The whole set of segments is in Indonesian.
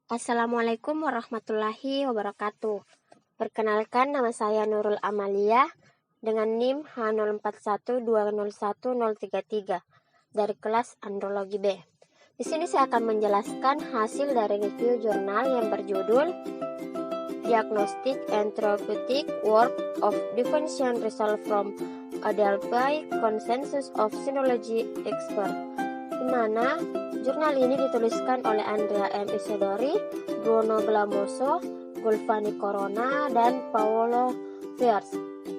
Assalamualaikum warahmatullahi wabarakatuh. Perkenalkan, nama saya Nurul Amalia dengan NIM H0412010033 dari kelas Andrologi B. Di sini saya akan menjelaskan hasil dari review jurnal yang berjudul Diagnostic and Therapeutic Work of Definition Result from Adelphi Consensus of Sinology Expert, di mana jurnal ini dituliskan oleh Andrea M. Isidori, Bruno Glamoso, Gulfani Corona, dan Paolo Fierz,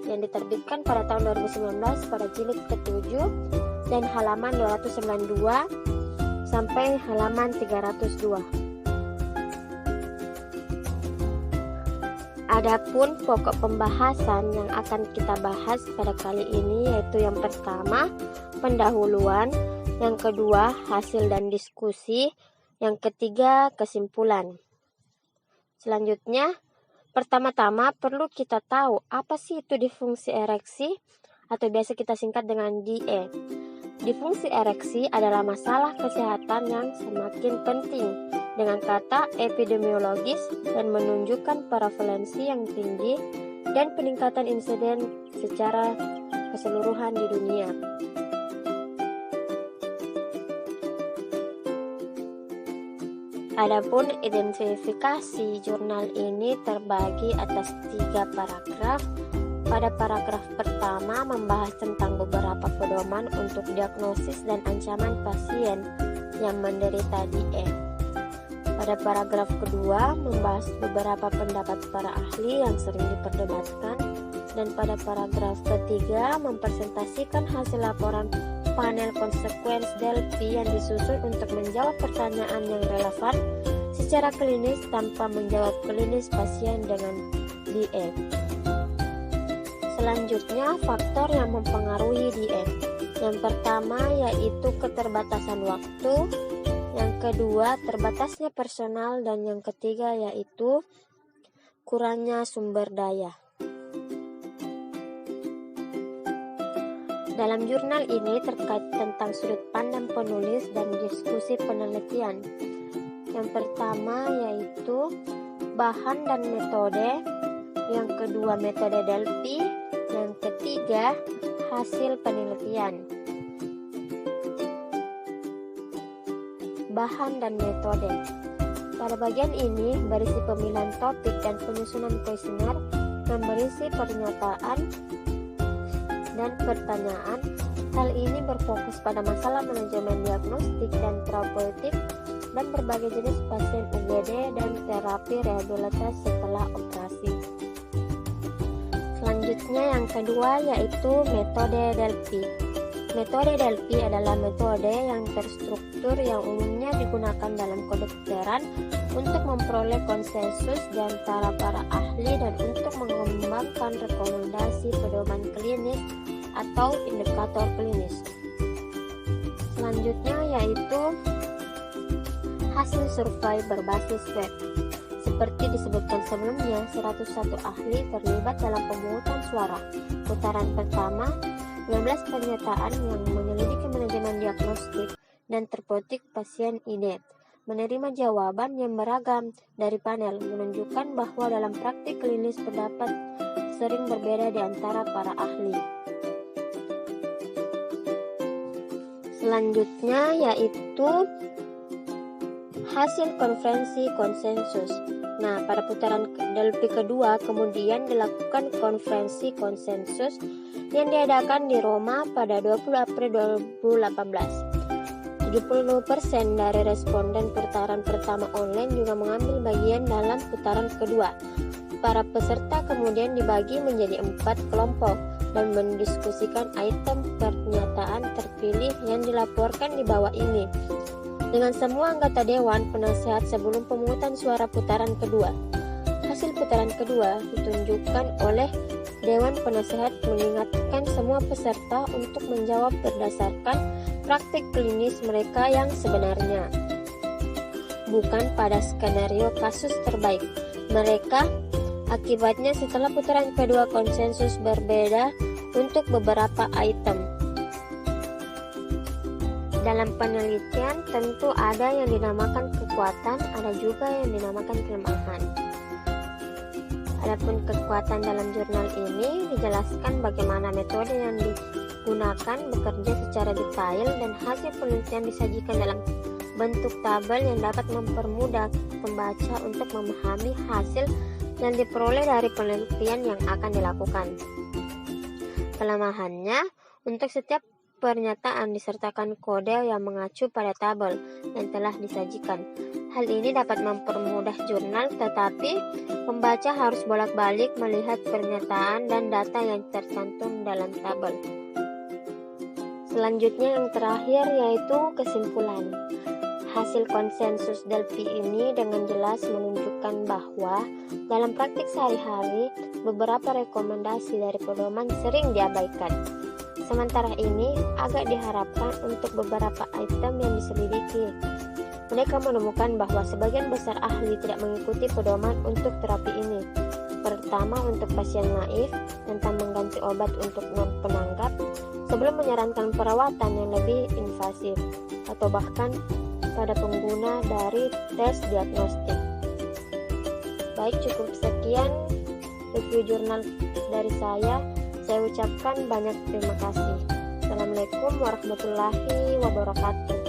yang diterbitkan pada tahun 2019 pada jilid ke-7 dan halaman 292 sampai halaman 302. Adapun pokok pembahasan yang akan kita bahas pada kali ini yaitu yang pertama, pendahuluan, yang kedua, hasil dan diskusi, yang ketiga, kesimpulan. Selanjutnya, pertama-tama perlu kita tahu apa sih itu disfungsi ereksi atau biasa kita singkat dengan DE. Disfungsi ereksi adalah masalah kesehatan yang semakin penting dengan kata epidemiologis dan menunjukkan prevalensi yang tinggi dan peningkatan insiden secara keseluruhan di dunia. Adapun identifikasi jurnal ini terbagi atas 3 paragraf. Pada paragraf pertama membahas tentang beberapa pedoman untuk diagnosis dan ancaman pasien yang menderita DE. Pada paragraf kedua membahas beberapa pendapat para ahli yang sering diperdebatkan, dan pada paragraf ketiga mempresentasikan hasil laporan panel konsekuens Delphi yang disusun untuk menjawab pertanyaan yang relevan secara klinis tanpa menjawab klinis pasien dengan DE. Selanjutnya, faktor yang mempengaruhi DE. Yang pertama yaitu keterbatasan waktu, yang kedua terbatasnya personal, dan yang ketiga yaitu kurangnya sumber daya. Dalam jurnal ini terkait tentang sudut pandang penulis dan diskusi penelitian. Yang pertama yaitu bahan dan metode, yang kedua metode Delphi, yang ketiga hasil penelitian. Bahan dan metode. Pada bagian ini berisi pemilihan topik dan penyusunan kuesioner yang berisi pernyataan dan pertanyaan. Hal ini berfokus pada masalah manajemen diagnostik dan terapeutik dan berbagai jenis pasien UGD dan terapi rehabilitasi setelah operasi. Selanjutnya yang kedua yaitu metode Delphi. Metode Delphi adalah metode yang terstruktur yang umumnya digunakan dalam kedokteran untuk memperoleh konsensus di antara para ahli dan untuk mengembangkan rekomendasi pedoman klinis atau indikator klinis. Selanjutnya yaitu hasil survei berbasis web. Seperti disebutkan sebelumnya, 101 ahli terlibat dalam pemungutan suara. Putaran pertama, 15 pernyataan yang menyelidiki manajemen diagnostik dan terapeutik pasien IDE. Menerima jawaban yang beragam dari panel menunjukkan bahwa dalam praktik klinis pendapat sering berbeda di antara para ahli. Selanjutnya yaitu hasil konferensi konsensus. Nah, pada putaran Delphi kedua kemudian dilakukan konferensi konsensus yang diadakan di Roma pada 20 April 2018. 70% dari responden putaran pertama online juga mengambil bagian dalam putaran kedua. Para peserta kemudian dibagi menjadi 4 kelompok dan mendiskusikan item pernyataan terpilih yang dilaporkan di bawah ini dengan semua anggota dewan penasehat sebelum pemungutan suara putaran kedua. Hasil putaran kedua ditunjukkan oleh dewan penasehat mengingatkan semua peserta untuk menjawab berdasarkan praktik klinis mereka yang sebenarnya, bukan pada skenario kasus terbaik mereka. Akibatnya setelah putaran kedua konsensus berbeda untuk beberapa item. Dalam penelitian tentu ada yang dinamakan kekuatan, ada juga yang dinamakan kelemahan. Adapun kekuatan dalam jurnal ini dijelaskan bagaimana metode yang digunakan bekerja secara detail dan hasil penelitian disajikan dalam bentuk tabel yang dapat mempermudah pembaca untuk memahami hasil yang diperoleh dari penelitian yang akan dilakukan. Kelemahannya, untuk setiap pernyataan disertakan kode yang mengacu pada tabel yang telah disajikan. Hal ini dapat mempermudah jurnal, tetapi pembaca harus bolak-balik melihat pernyataan dan data yang tercantum dalam tabel. Selanjutnya yang terakhir yaitu kesimpulan. Hasil konsensus Delphi ini dengan jelas menunjukkan bahwa dalam praktik sehari-hari beberapa rekomendasi dari pedoman sering diabaikan. Sementara ini agak diharapkan untuk beberapa item yang diselidiki. Mereka menemukan bahwa sebagian besar ahli tidak mengikuti pedoman untuk terapi ini. Pertama, untuk pasien naif tentang mengganti obat untuk non-penanggap sebelum menyarankan perawatan yang lebih invasif, atau bahkan pada pengguna dari tes diagnostik. Baik, cukup sekian review jurnal dari saya. Saya ucapkan banyak terima kasih. Assalamualaikum warahmatullahi wabarakatuh.